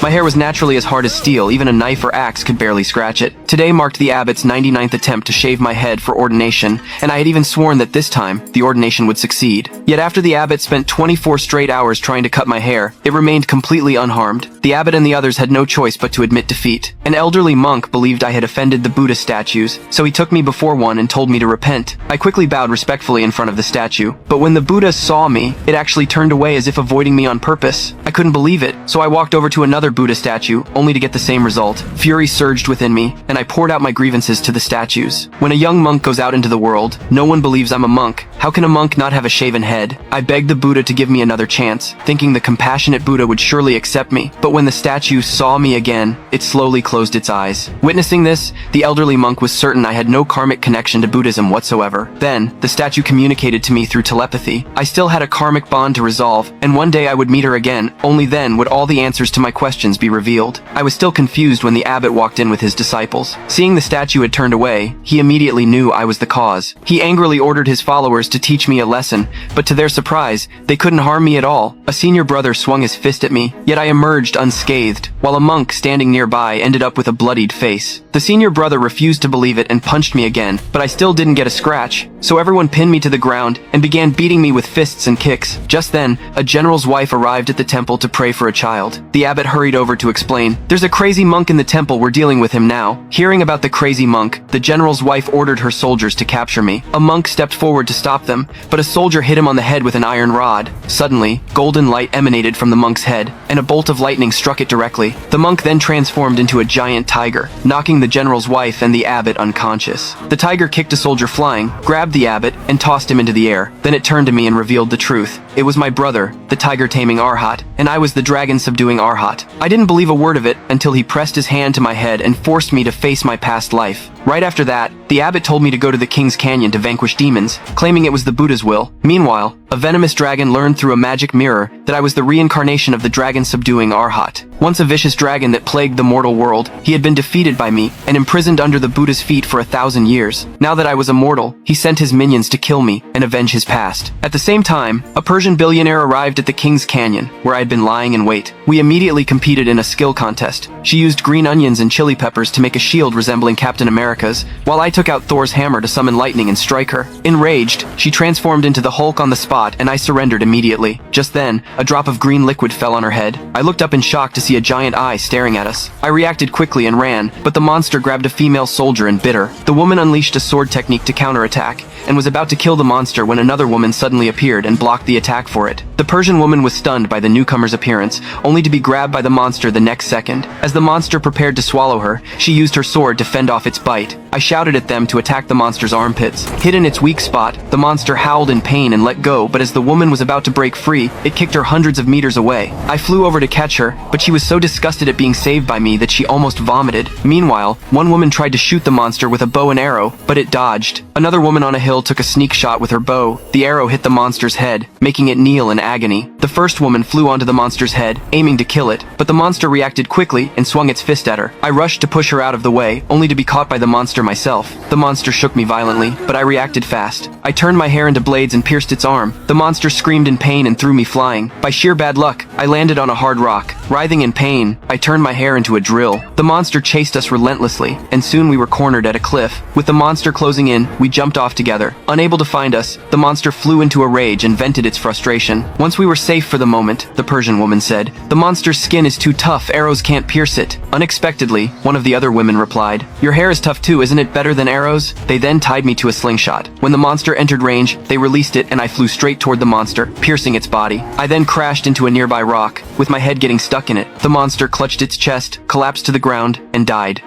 My hair was naturally as hard as steel, even a knife or axe could barely scratch it. Today marked the abbot's 99th attempt to shave my head for ordination, and I had even sworn that this time, the ordination would succeed. Yet after the abbot spent 24 straight hours trying to cut my hair, it remained completely unharmed. The abbot and the others had no choice but to admit defeat. An elderly monk believed I had offended the Buddha statues, so he took me before one and told me to repent. I quickly bowed respectfully in front of the statue, but when the Buddha saw me, it actually turned away as if avoiding me on purpose. I couldn't believe it, so I walked over to another Buddha statue, only to get the same result. Fury surged within me, and I poured out my grievances to the statues. When a young monk goes out into the world, no one believes I'm a monk. How can a monk not have a shaven head? I begged the Buddha to give me another chance, thinking the compassionate Buddha would surely accept me, but when the statue saw me again, it slowly closed its eyes. Witnessing this, the elderly monk was certain I had no karmic connection to Buddhism whatsoever. Then, the statue communicated to me through telepathy. I still had a karmic bond to resolve, and one day I would meet her again. Only then would all the answers to my questions be revealed. I was still confused when the abbot walked in with his disciples. Seeing the statue had turned away, he immediately knew I was the cause. He angrily ordered his followers to teach me a lesson, but to their surprise, they couldn't harm me at all. A senior brother swung his fist at me, yet I emerged unscathed, while a monk standing nearby ended up with a bloodied face. The senior brother refused to believe it and punched me again, but I still didn't get a scratch, so everyone pinned me to the ground and began beating me with fists and kicks. Just then, a general's wife arrived at the temple to pray for a child. The abbot hurried over to explain, "There's a crazy monk in the temple, we're dealing with him now." Hearing about the crazy monk, the general's wife ordered her soldiers to capture me. A monk stepped forward to stop them, but a soldier hit him on the head with an iron rod. Suddenly, golden light emanated from the monk's head, and a bolt of lightning struck it directly. The monk then transformed into a giant tiger, knocking the general's wife and the abbot unconscious. The tiger kicked a soldier flying, grabbed the abbot, and tossed him into the air. Then it turned to me and revealed the truth. It was my brother, the tiger-taming Arhat, and I was the dragon-subduing Arhat. I didn't believe a word of it until he pressed his hand to my head and forced me to face my past life. Right after that, the abbot told me to go to the King's Canyon to vanquish demons, claiming it was the Buddha's will. Meanwhile, a venomous dragon learned through a magic mirror that I was the reincarnation of the dragon-subduing Arhat. Once a vicious dragon that plagued the mortal world, he had been defeated by me and imprisoned under the Buddha's feet for 1,000 years. Now that I was immortal, he sent his minions to kill me and avenge his past. At the same time, a Persian billionaire arrived at the King's Canyon, where I had been lying in wait. We immediately competed in a skill contest. She used green onions and chili peppers to make a shield resembling Captain America's, while I took out Thor's hammer to summon lightning and strike her. Enraged, she transformed into the Hulk on the spot, and I surrendered immediately. Just then, a drop of green liquid fell on her head. I looked up in shock to see a giant eye staring at us. I reacted quickly and ran, but the monster grabbed a female soldier and bit her. The woman unleashed a sword technique to counterattack, and was about to kill the monster when another woman suddenly appeared and blocked the attack for it. The Persian woman was stunned by the newcomer's appearance, only to be grabbed by the monster the next second. As the monster prepared to swallow her, she used her sword to fend off its bite. I shouted at them to attack the monster's armpits. Hit in its weak spot, the monster howled in pain and let go, but as the woman was about to break free, it kicked her hundreds of meters away. I flew over to catch her, but she was so disgusted at being saved by me that she almost vomited. Meanwhile, one woman tried to shoot the monster with a bow and arrow, but it dodged. Another woman on a hill took a sneak shot with her bow. The arrow hit the monster's head, making it kneel in agony. The first woman flew onto the monster's head, aiming to kill it, but the monster reacted quickly and swung its fist at her. I rushed to push her out of the way, only to be caught by the monster myself. The monster shook me violently, but I reacted fast. I turned my hair into blades and pierced its arm. The monster screamed in pain and threw me flying. By sheer bad luck, I landed on a hard rock. Writhing in pain, I turned my hair into a drill. The monster chased us relentlessly, and soon we were cornered at a cliff. With the monster closing in, we jumped off together. Unable to find us, the monster flew into a rage and vented its frustration. Once we were safe for the moment, the Persian woman said, "The monster's skin is too tough, arrows can't pierce it." Unexpectedly, one of the other women replied, "Your hair is tough too, isn't it better than arrows?" They then tied me to a slingshot. When the monster entered range, they released it and I flew straight toward the monster, piercing its body. I then crashed into a nearby rock, with my head getting stuck in it. The monster clutched its chest, collapsed to the ground, and died.